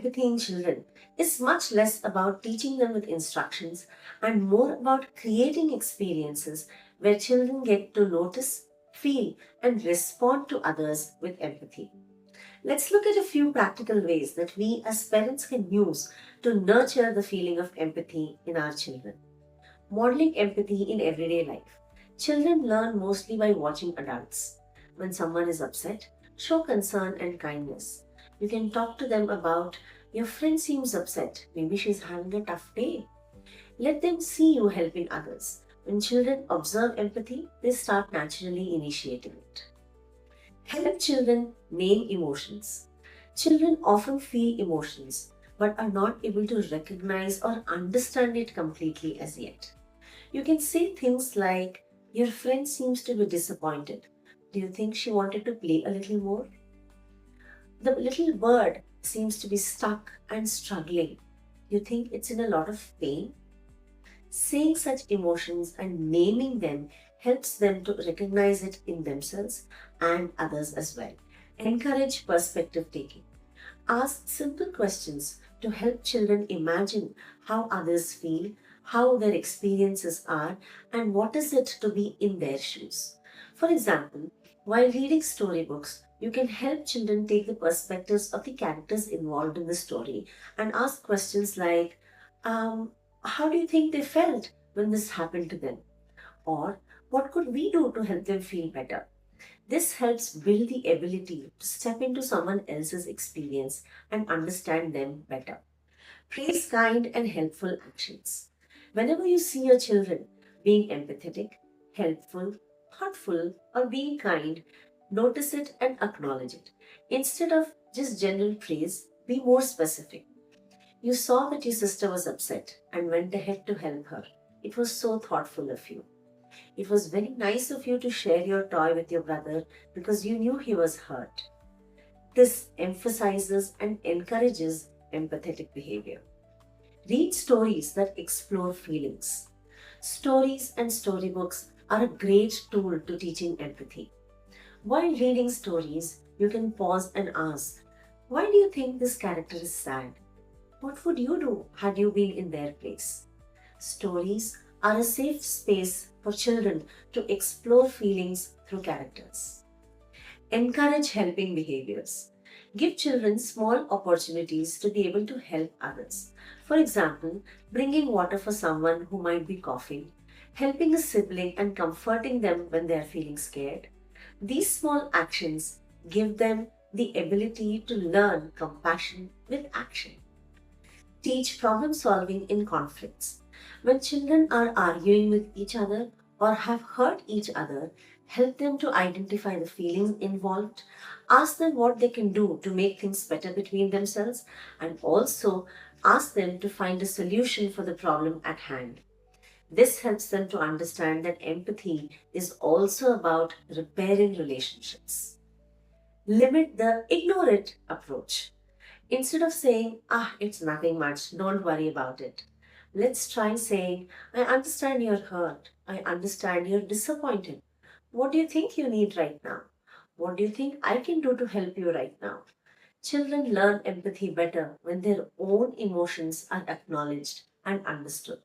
empathy in children is much less about teaching them with instructions and more about creating experiences where children get to notice, feel, and respond to others with empathy. Let's look at a few practical ways that we as parents can use to nurture the feeling of empathy in our children. Modeling empathy in everyday life. Children learn mostly by watching adults. When someone is upset, show concern and kindness. You can talk to them about your friend seems upset. Maybe she's having a tough day. Let them see you helping others. When children observe empathy, they start naturally initiating it. Help children name emotions. Children often feel emotions but are not able to recognize or understand it completely as yet. You can say things like, your friend seems to be disappointed. Do you think she wanted to play a little more? The little bird seems to be stuck and struggling. You think it's in a lot of pain? Saying such emotions and naming them helps them to recognize it in themselves and others as well. Encourage perspective taking. Ask simple questions to help children imagine how others feel, how their experiences are, and what is it to be in their shoes. For example, while reading storybooks, you can help children take the perspectives of the characters involved in the story and ask questions like, how do you think they felt when this happened to them? Or, what could we do to help them feel better? This helps build the ability to step into someone else's experience and understand them better. Praise kind and helpful actions. Whenever you see your children being empathetic, helpful, thoughtful, or being kind, notice it and acknowledge it. Instead of just general praise, be more specific. You saw that your sister was upset and went ahead to help her. It was so thoughtful of you. It was very nice of you to share your toy with your brother because you knew he was hurt. This emphasizes and encourages empathetic behavior. Read stories that explore feelings. Stories and storybooks are a great tool to teaching empathy. While reading stories, you can pause and ask, why do you think this character is sad? What would you do had you been in their place? Stories are a safe space for children to explore feelings through characters. Encourage helping behaviors. Give children small opportunities to be able to help others. For example, bringing water for someone who might be coughing, helping a sibling and comforting them when they are feeling scared. These small actions give them the ability to learn compassion with action. Teach problem solving in conflicts. When children are arguing with each other or have hurt each other, help them to identify the feelings involved, ask them what they can do to make things better between themselves, and also ask them to find a solution for the problem at hand. This helps them to understand that empathy is also about repairing relationships. Limit the ignore it approach. Instead of saying, it's nothing much, don't worry about it. Let's try saying, I understand you're hurt. I understand you're disappointed. What do you think you need right now? What do you think I can do to help you right now? Children learn empathy better when their own emotions are acknowledged and understood.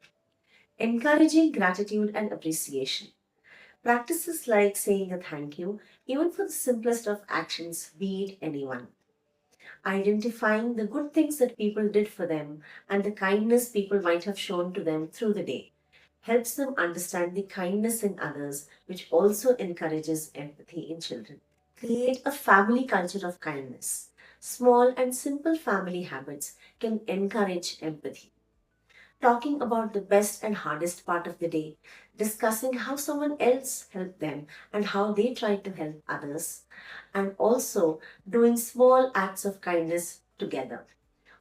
Encouraging gratitude and appreciation. Practices like saying a thank you, even for the simplest of actions, be it anyone. Identifying the good things that people did for them and the kindness people might have shown to them through the day helps them understand the kindness in others, which also encourages empathy in children. Create a family culture of kindness. Small and simple family habits can encourage empathy. Talking about the best and hardest part of the day, discussing how someone else helped them and how they tried to help others, and also doing small acts of kindness together.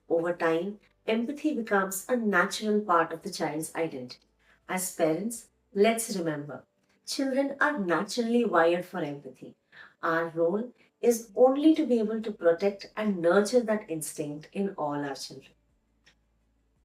Over time, empathy becomes a natural part of the child's identity. As parents, let's remember children are naturally wired for empathy. Our role is only to be able to protect and nurture that instinct in all our children.